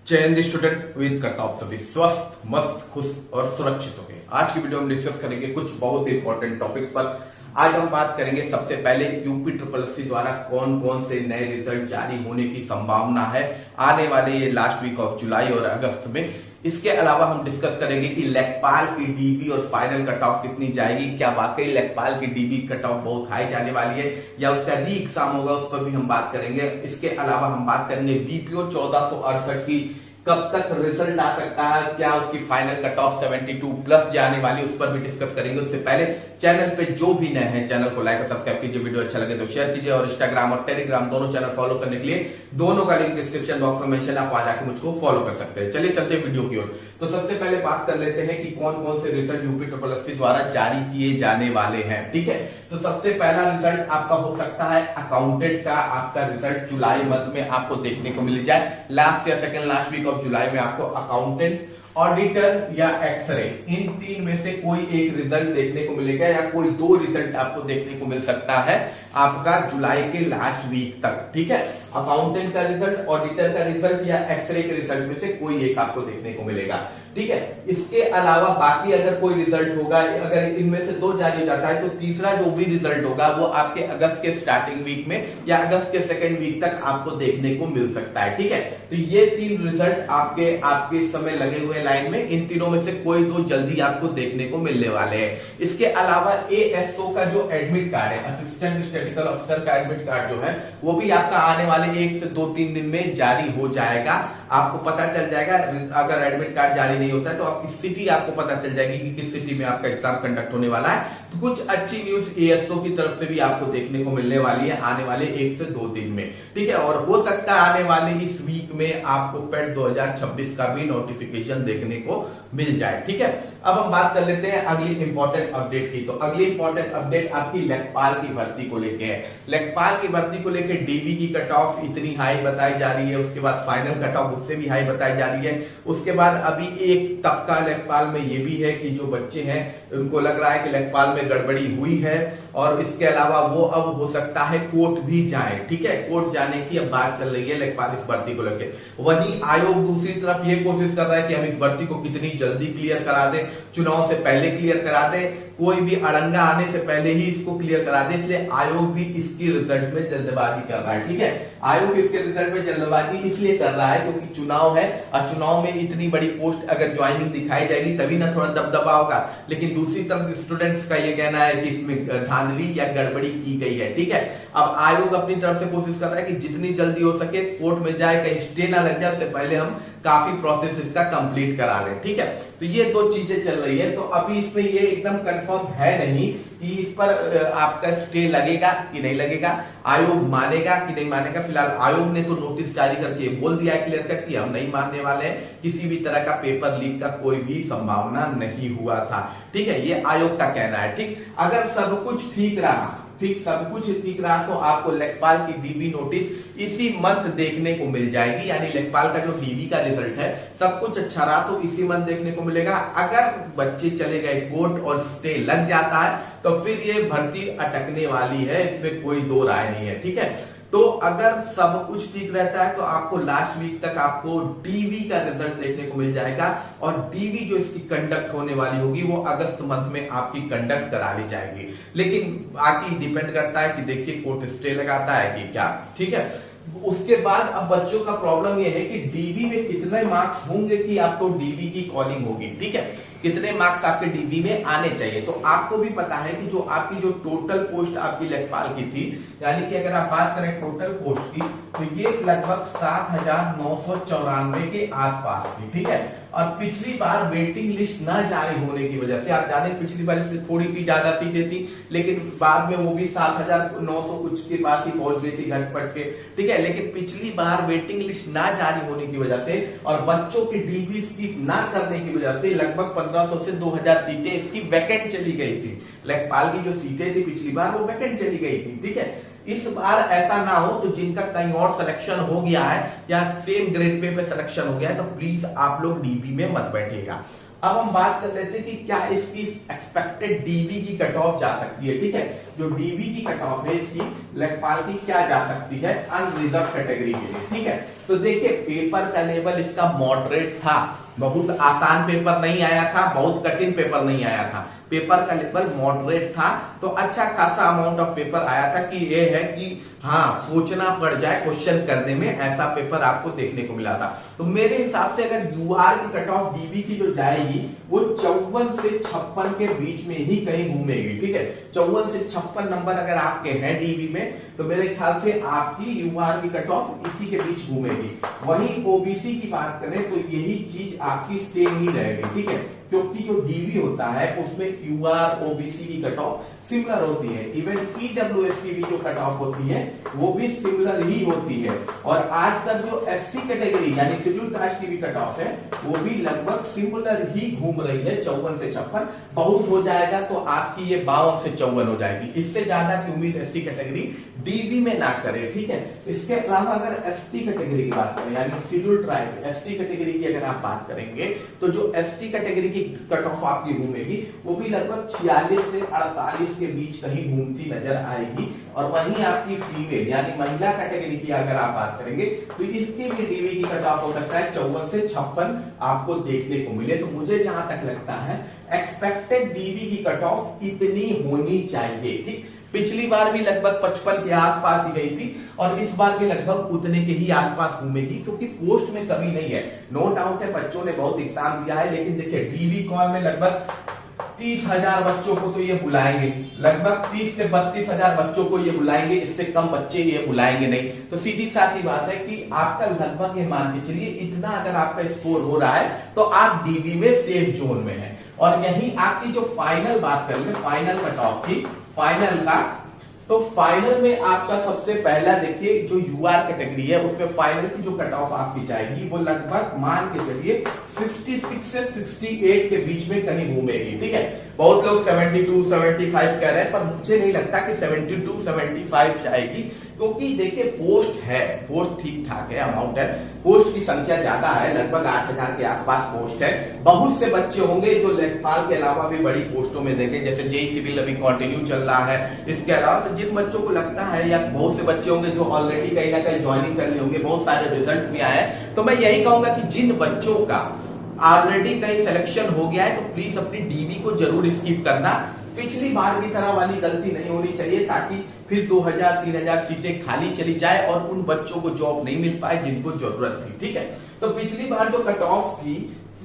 चयन स्टूडेंट उम्मीद करता हूं सभी स्वस्थ मस्त खुश और सुरक्षित होंगे। आज की वीडियो में डिस्कस करेंगे कुछ बहुत इंपॉर्टेंट टॉपिक्स पर। आज हम बात करेंगे सबसे पहले यूपी ट्रिपल एससी द्वारा कौन कौन से नए रिजल्ट जारी होने की संभावना है आने वाले ये लास्ट वीक ऑफ जुलाई और अगस्त में। इसके अलावा हम डिस्कस करेंगे कि लेखपाल की डीबी और फाइनल कट ऑफ कितनी जाएगी, क्या वाकई लेखपाल की डीबी कट ऑफ बहुत हाई जाने वाली है या उसका री एग्जाम होगा, उस पर भी हम बात करेंगे। इसके अलावा हम बात करेंगे बीपीओ 1468 की कब तक रिजल्ट आ सकता है, क्या उसकी फाइनल कट ऑफ 72 प्लस जाने वाली, उस पर भी डिस्कस करेंगे। उससे पहले चैनल पे जो भी नए हैं चैनल को लाइक और सब्सक्राइब कीजिए, वीडियो अच्छा लगे तो शेयर कीजिए और इंस्टाग्राम और टेलीग्राम दोनों चैनल फॉलो करने के लिए दोनों का लिंक डिस्क्रिप्शन बॉक्स में मेंशन है, आप वहां जाकर मुझको फॉलो कर सकते हैं। चलिए चलते वीडियो की ओर। तो सबसे पहले बात कर लेते हैं कि कौन कौन से रिजल्ट यूपी ट्रिपल एससी द्वारा जारी किए जाने वाले हैं। ठीक है, तो सबसे पहला रिजल्ट आपका हो सकता है अकाउंटेंट का। आपका रिजल्ट जुलाई मंथ में आपको देखने को मिल जाए, लास्ट या second last week of July में आपको अकाउंटेंट, ऑडिटर या एक्सरे, इन तीन में से कोई एक रिजल्ट देखने को मिलेगा या कोई दो रिजल्ट आपको देखने को मिल सकता है आपका जुलाई के लास्ट वीक तक। ठीक है, अकाउंटेंट का रिजल्ट, ऑडिटर का रिजल्ट या एक्सरे के रिजल्ट में से कोई एक आपको देखने को मिलेगा। ठीक है, इसके अलावा बाकी अगर कोई रिजल्ट होगा, अगर इनमें से दो जारी हो जाता है तो तीसरा जो भी रिजल्ट होगा वो आपके अगस्त के स्टार्टिंग वीक में या अगस्त के सेकेंड वीक तक आपको देखने को मिल सकता है। ठीक है, तो ये तीन रिजल्ट आपके इस समय लगे हुए लाइन में, इन तीनों में से कोई दो जल्दी आपको देखने को मिलने वाले हैं। इसके अलावा एएसओ का जो एडमिट कार्ड है, असिस्टेंट स्टैटिस्टिकल ऑफिसर का एडमिट कार्ड जो है वो भी आपका आने वाले 1 से 2-3 दिन में जारी हो जाएगा। आपको पता चल जाएगा, अगर एडमिट कार्ड जारी नहीं होता है तो आपकी सिटी आपको पता चल जाएगी कि किस सिटी में आपका एग्जाम कंडक्ट होने वाला है। तो कुछ अच्छी न्यूज एएसओ की तरफ से भी आपको देखने को मिलने वाली है आने वाले 1 से 2 दिन में। ठीक है, और हो सकता है आने वाले इस वीक में आपको पेट 2026 का भी नोटिफिकेशन देखने को मिल जाए। ठीक है, अब हम बात कर लेते हैं अगली इंपॉर्टेंट अपडेट की। तो अगली इंपॉर्टेंट अपडेट आपकी लेखपाल की भर्ती को लेके है। लेखपाल की भर्ती को लेकर डीबी की कट ऑफ इतनी हाई बताई जा रही है, उसके बाद फाइनल कट ऑफ उससे भी हाई बताई जा रही है। उसके बाद अभी एक तबका लेखपाल में ये भी है कि जो बच्चे हैं उनको लग रहा है कि लेखपाल में गड़बड़ी हुई है और इसके अलावा वो अब हो सकता है कोर्ट भी जाए। ठीक है, कोर्ट जाने की अब बात चल रही है लेखपाल इस भर्ती को लेकर। वहीं आयोग दूसरी तरफ ये कोशिश कर रहा है कि हम इस भर्ती को कितनी जल्दी क्लियर करा दें, चुनाव से पहले क्लियर करा दें, कोई भी अड़ंगा आने से पहले ही इसको क्लियर करा दे। इसलिए आयोग भी इसकी रिजल्ट में जल्दबाजी कर रहा है। ठीक है, आयोग इसके रिजल्ट में जल्दबाजी इसलिए कर रहा है क्योंकि चुनाव है और चुनाव में इतनी बड़ी पोस्ट अगर ज्वाइनिंग दिखाई जाएगी तभी ना थोड़ा दबदबा होगा। लेकिन दूसरी तरफ स्टूडेंट्स का ये कहना है कि इसमें धांधली या गड़बड़ी की गई है। ठीक है, अब आयोग अपनी तरफ से कोशिश कर रहा है कि जितनी जल्दी हो सके कोर्ट में जाए, कहीं स्टे ना लग जाए, उससे पहले हम काफी प्रोसेस इसका कंप्लीट करा लें। ठीक है, तो ये दो चीजें चल रही है। तो अभी इसमें ये एकदम कंफर्म है नहीं कि इस पर आपका स्टे लगेगा कि नहीं लगेगा, आयोग मानेगा कि नहीं मानेगा। फिलहाल आयोग ने तो नोटिस जारी करके बोल दिया है क्लियर कट कि हम नहीं मानने वाले हैं, किसी भी तरह का पेपर लीक का कोई भी संभावना नहीं हुआ था। ठीक है, ये आयोग का कहना है। ठीक, अगर सब कुछ ठीक रहा, सब कुछ ठीक रहा तो आपको लेखपाल की डीबी नोटिस इसी मंथ देखने को मिल जाएगी। यानी लेखपाल का जो डीबी का रिजल्ट है सब कुछ अच्छा रहा तो इसी मंथ देखने को मिलेगा। अगर बच्चे चले गए कोर्ट और स्टे लग जाता है तो फिर ये भर्ती अटकने वाली है, इसमें कोई दो राय नहीं है। ठीक है, तो अगर सब कुछ ठीक रहता है तो आपको लास्ट वीक तक आपको डीवी का रिजल्ट देखने को मिल जाएगा और डीवी जो इसकी कंडक्ट होने वाली होगी वो अगस्त मंथ में आपकी कंडक्ट करा ली जाएगी। लेकिन बाकी डिपेंड करता है कि देखिए कोर्ट स्टे लगाता है कि क्या। ठीक है, उसके बाद अब बच्चों का प्रॉब्लम यह है कि डीवी में कितने मार्क्स होंगे कि आपको डीवी की कॉलिंग होगी। ठीक है, कितने मार्क्स आपके डीबी में आने चाहिए। तो आपको भी पता है कि जो आपकी जो टोटल पोस्ट आपकी लेखपाल की थी, यानी कि अगर आप बात करें टोटल पोस्ट की तो ये लगभग 7,994 के आसपास थी। ठीक है, और पिछली बार वेटिंग लिस्ट न जारी होने की वजह से, आप जाने पिछली बार इससे थोड़ी सी ज्यादा सीटें थी लेकिन बाद में वो भी 7,900 कुछ के पास ही पहुंच गई थी घटपट के। ठीक है, लेकिन पिछली बार वेटिंग लिस्ट ना जारी होने की वजह से और बच्चों की डीबी स्किप ना करने की वजह से लगभग 1500 से 2000 सीटें इसकी वैकेंट चली गई थी। लेखपाल की जो सीटें थी पिछली बार वो वैकेंट चली गई थी। ठीक है, इस बार ऐसा ना हो तो जिनका कहीं और सिलेक्शन हो गया है या सेम ग्रेड पे सिलेक्शन हो गया है तो प्लीज आप लोग डीबी में मत बैठिएगा। अब हम बात कर लेते हैं कि क्या इसकी एक्सपेक्टेड डीवी की कट ऑफ जा सकती है। ठीक है, जो डीवी की कट ऑफ है इसकी लेखपाल की क्या जा सकती है अनरिजर्व कैटेगरी के लिए। ठीक है, तो देखिए पेपर का लेवल इसका मॉडरेट था, बहुत आसान पेपर नहीं आया था, बहुत कठिन पेपर नहीं आया था, पेपर का लेवल मॉडरेट था, तो अच्छा खासा अमाउंट ऑफ पेपर आया था कि ये है कि हाँ सोचना पड़ जाए क्वेश्चन करने में, ऐसा पेपर आपको देखने को मिला था। तो मेरे हिसाब से अगर यूआर की कट ऑफ डीबी की जो जाएगी वो 54 से 56 के बीच में ही कहीं घूमेगी। ठीक है, 54 से 56 नंबर अगर आपके हैं डीबी में तो मेरे ख्याल से आपकी यूआर की कट ऑफ इसी के बीच घूमेगी। वहीं ओबीसी की बात करें तो यही चीज आपकी सेम ही रहेगी। ठीक है, क्योंकि जो डीबी होता है उसमें यूआर ओबीसी की कट ऑफ सिमिलर होती है, इवन ईडब्ल्यूएस की भी जो कट ऑफ होती है वो भी सिमिलर ही होती है। और आजकल जो एससी कैटेगरी यानी शेड्यूल कास्ट की भी कट ऑफ है वो भी लगभग सिमिलर ही घूम रही है, 54 से 56। बहुत हो जाएगा तो आपकी ये 52 से 54 हो जाएगी, इससे ज्यादा की उम्मीद एससी कैटेगरी डीबी में ना करे। ठीक है, इसके अलावा अगर एसटी कैटेगरी की बात करें यानी शेड्यूल ट्राइब एसटी कैटेगरी की अगर आप बात करेंगे तो जो एसटी कैटेगरी की कट ऑफ आपकी घूमेगी वो भी लगभग 46 से 48 के बीच कहीं घूमती नजर आएगी। और वहीं आपकी फीमेल यानी महिला कैटेगरी की अगर आप बात करेंगे तो इसकी भी डीवी की कट ऑफ हो सकता है 54 से 56 आपको देखने को मिले। तो मुझे जहां तक लगता है एक्सपेक्टेड डीवी की कट ऑफ इतनी होनी चाहिए। ठीक, पिछली बार भी लगभग 55 के आसपास ही गई थी और इस बार भी लगभग उतने के ही आसपास घूमेगी, क्योंकि पोस्ट में कमी नहीं है। नो डाउट है बच्चों ने बहुत एग्जाम दिया है, लेकिन देखिए डीवी कॉल में लगभग 30,000 बच्चों को तो ये बुलाएंगे, लगभग 30 से 32,000 बच्चों को ये बुलाएंगे, इससे कम बच्चे ये बुलाएंगे नहीं। तो सीधी साधी बात है कि आपका लगभग ये मान के चलिए इतना अगर आपका स्कोर हो रहा है तो आप डीवी में सेफ जोन में है। और यही आपकी जो फाइनल बात करेंगे फाइनल कट ऑफ की, फाइनल का तो फाइनल में आपका सबसे पहला देखिए जो यूआर कैटेगरी है उसमें फाइनल की जो कट ऑफ आपकी जाएगी वो लगभग मान के चलिए 66 से 68 के बीच में कहीं घूमेगी। ठीक है, बहुत लोग 72, 75 कह रहे हैं, पर मुझे नहीं लगता कि 72, 75 जाएगी, क्योंकि देखिए पोस्ट है, पोस्ट ठीक ठाक है, अमाउंट है, पोस्ट की संख्या ज्यादा है, लगभग 8,000 के आसपास पोस्ट है। बहुत से बच्चे होंगे जो लेखपाल के अलावा भी बड़ी पोस्टों में देंगे, जैसे जेई सिविल अभी कंटिन्यू चल रहा है। इसके अलावा तो जिन बच्चों को लगता है या बहुत से बच्चे होंगे जो ऑलरेडी कहीं ना कहीं ज्वाइनिंग कर लिए होंगे, बहुत सारे रिजल्ट भी आए, तो मैं यही कहूंगा कि जिन बच्चों का ऑलरेडी कहीं सिलेक्शन हो गया है तो प्लीज अपनी डीवी को जरूर स्किप करना। पिछली बार की तरह वाली गलती नहीं होनी चाहिए, ताकि फिर 2000-3000 सीटें खाली चली जाए और उन बच्चों को जॉब नहीं मिल पाए जिनको जरूरत थी। ठीक है, तो पिछली बार जो कट ऑफ थी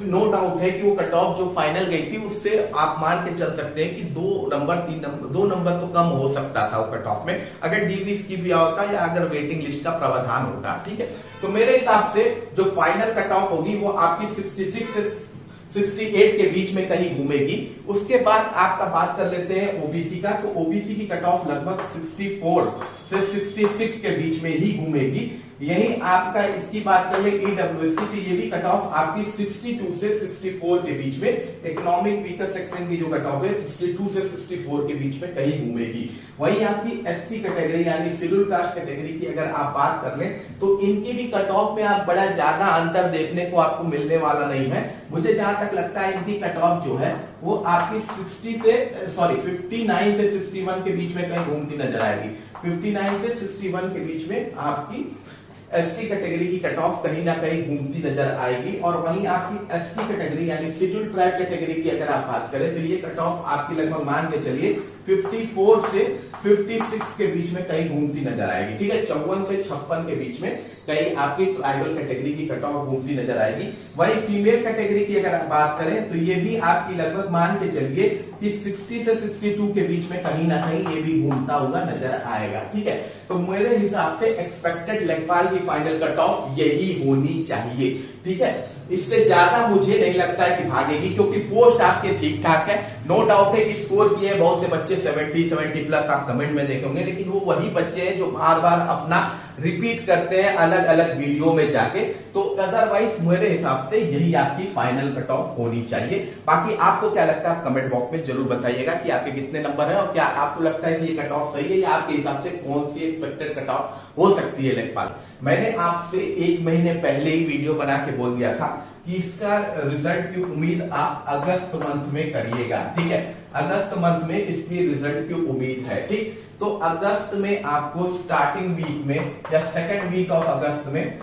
नो डाउट है कि वो कट ऑफ जो फाइनल गई थी उससे आप मान के चल सकते हैं कि 2 नंबर 3 नंबर 2 नंबर तो कम हो सकता था वो कट ऑफ में, अगर डीवी की भी होता या अगर वेटिंग लिस्ट का प्रावधान होता। ठीक है, तो मेरे हिसाब से जो फाइनल कट ऑफ होगी वो आपकी 66 से 68 के बीच में कहीं घूमेगी। उसके बाद आपका बात कर लेते हैं ओबीसी का, तो ओबीसी की कट ऑफ लगभग 64 से 66 के बीच में ही घूमेगी। यही आपका इसकी बात कर ले ईडब्ल्यूएस की, तो ये भी कट ऑफ आपकी 62 से 64 के बीच में, इकोनॉमिक वीकर सेक्शन की जो कट ऑफ है 62 से 64 के बीच में कहीं घूमेगी। वहीं आपकी एससी कैटेगरी यानी शेड्यूल कास्ट कैटेगरी की अगर आप बात कर लें तो इनकी भी कट ऑफ में आप बड़ा ज्यादा अंतर देखने को आपको मिलने वाला नहीं है। मुझे जहां तक लगता है इनकी कट ऑफ जो है वो आपकी 59 से 61 के बीच में कहीं घूमती नजर आएगी। 59 से 61 के बीच में आपकी एससी कैटेगरी की कट ऑफ कहीं ना कहीं घूमती नजर आएगी। और वहीं आपकी एसटी कैटेगरी यानी शेड्यूल ट्राइब कैटेगरी की अगर आप बात करें तो ये कट ऑफ आपकी लगभग मान के चलिए 54 से 56 के बीच में कहीं घूमती नजर आएगी। ठीक है, 54 से 56 के बीच में कहीं आपकी ट्राइबल कैटेगरी की कट ऑफ घूमती नजर आएगी। वहीं फीमेल कैटेगरी की अगर आप बात करें तो ये भी आपकी लगभग मान के चलिए कि 60 से 62 के बीच में कहीं ना कहीं ये भी घूमता हुआ नजर आएगा। ठीक है, तो मेरे हिसाब से एक्सपेक्टेड लेखपाल की फाइनल कट ऑफ यही होनी चाहिए। ठीक है, इससे ज्यादा मुझे नहीं लगता है कि भागेगी, क्योंकि पोस्ट आपके ठीक ठाक है। नो डाउट है कि स्कोर किए बहुत से बच्चे 70 प्लस आप कमेंट में देखेंगे, लेकिन वो वही बच्चे हैं जो बार बार अपना रिपीट करते हैं अलग अलग वीडियो में जाके। तो अदरवाइज मेरे हिसाब से यही आपकी फाइनल कट ऑफ होनी चाहिए। बाकी आपको क्या लगता है आप कमेंट बॉक्स में जरूर बताइएगा कि आपके कितने नंबर है और क्या आपको लगता है कि ये कट ऑफ सही है या आपके हिसाब से कौन सी एक्सपेक्टेड कट ऑफ हो सकती है लेखपाल। मैंने आपसे 1 महीने पहले ही वीडियो बना के बोल दिया था कि इसका रिजल्ट की उम्मीद आप अगस्त मंथ में करिएगा, ठीक है। अगस्त मंथ में इसकी रिजल्ट की उम्मीद है, ठीक। तो अगस्त में आपको स्टार्टिंग वीक में या सेकेंड वीक ऑफ अगस्त में,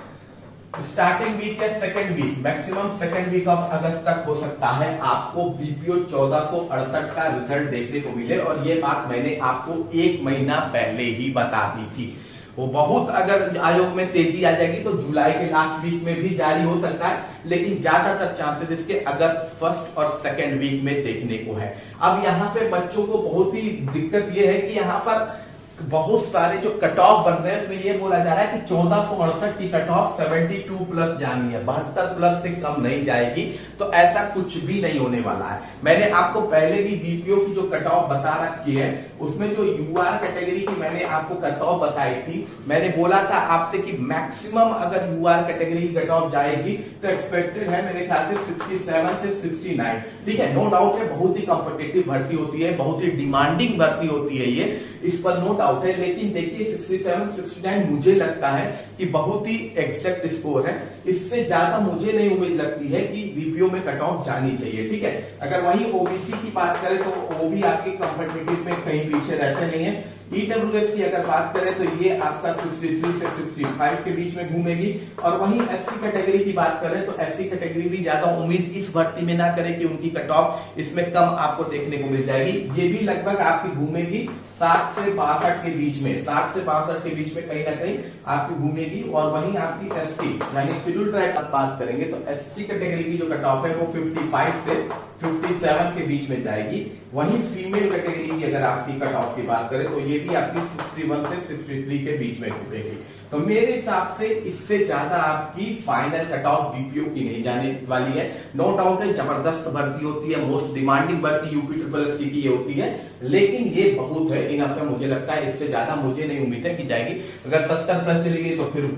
स्टार्टिंग वीक या second week, maximum second week of August तक हो सकता है आपको बीपीओ 1468 का रिजल्ट देखने को मिले। और ये बात मैंने आपको 1 महीना पहले ही बता दी थी। वो बहुत अगर आयोग में तेजी आ जाएगी तो जुलाई के लास्ट वीक में भी जारी हो सकता है, लेकिन ज्यादातर चांसेस इसके अगस्त फर्स्ट और सेकेंड वीक में देखने को है। अब यहाँ पे बच्चों को बहुत ही दिक्कत ये है कि यहाँ पर बहुत सारे जो कट ऑफ बन रहे हैं उसमें ये बोला जा रहा है कि 1468 की कट ऑफ 72 प्लस जानी है, 72 प्लस से कम नहीं जाएगी। तो ऐसा कुछ भी नहीं होने वाला है। मैंने आपको पहले भी बीपीओ की जो कट ऑफ बता रखी है उसमें जो यूआर कैटेगरी की मैंने आपको कट ऑफ बताई थी, मैंने बोला था आपसे कि मैक्सिमम अगर यूआर कैटेगरी की कट ऑफ जाएगी तो एक्सपेक्टेड है मेरे ख्याल से 67 से 69, ठीक है। नो डाउट है बहुत ही कॉम्पिटिटिव भर्ती होती है, बहुत ही डिमांडिंग भर्ती होती है ये, इस पर नो डाउट है। लेकिन देखिए 67 69 मुझे लगता है कि बहुत ही एग्जैक्ट स्कोर है। इससे ज्यादा मुझे नहीं उम्मीद लगती है कि बीपीओ में कट ऑफ जानी चाहिए, ठीक है। अगर वहीं ओबीसी की बात करें तो वो भी आपके कॉम्पिटिटिव में कहीं पीछे रहते नहीं है। ईडब्ल्यूएस की अगर बात करें तो ये आपका 63 से 65 के बीच में घूमेगी। और वहीं एससी कैटेगरी की बात करें तो एससी कैटेगरी भी ज्यादा उम्मीद इस भर्ती में ना करें कि उनकी कट ऑफ इसमें कम आपको देखने को मिल जाएगी। ये भी लगभग आपकी घूमेगी 60 से 62 के बीच में, 60 से 62 के बीच में कहीं ना कहीं आपकी घूमेगी। और वहीं आपकी एसटी यानी शेड्यूल ट्राइब की बात करेंगे तो एसटी कैटेगरी की जो कट ऑफ है वो 55 से 57 के बीच में जाएगी। वहीं फीमेल कैटेगरी की अगर आपकी कट ऑफ की बात करें तो ये भी आपकी 61 से 63 के बीच में घूमेगी। तो मेरे हिसाब से इससे ज्यादा आपकी फाइनल कट ऑफ बीपीओ की नहीं जाने वाली है। नो डाउट है जबरदस्त भर्ती होती है, मोस्ट डिमांडिंग भर्ती यूपी ट्रिपल एस की ये होती है, लेकिन ये बहुत है, इनफ है। मुझे लगता है इससे ज्यादा मुझे नहीं उम्मीद है कि जाएगी। अगर 70 प्लस चली गई तो फिर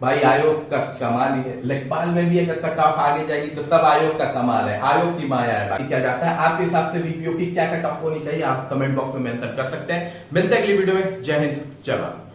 भाई आयोग का कमाल ही है। लेखपाल में भी अगर कट ऑफ आगे जाएगी तो सब आयोग का कमाल है, आयोग की माया है। बाकी क्या जाता है आपके हिसाब से बीपीओ की क्या कट ऑफ होनी चाहिए आप कमेंट बॉक्स में मेंशन कर सकते हैं। मिलते हैं अगली वीडियो में। जय हिंद, जय भारत।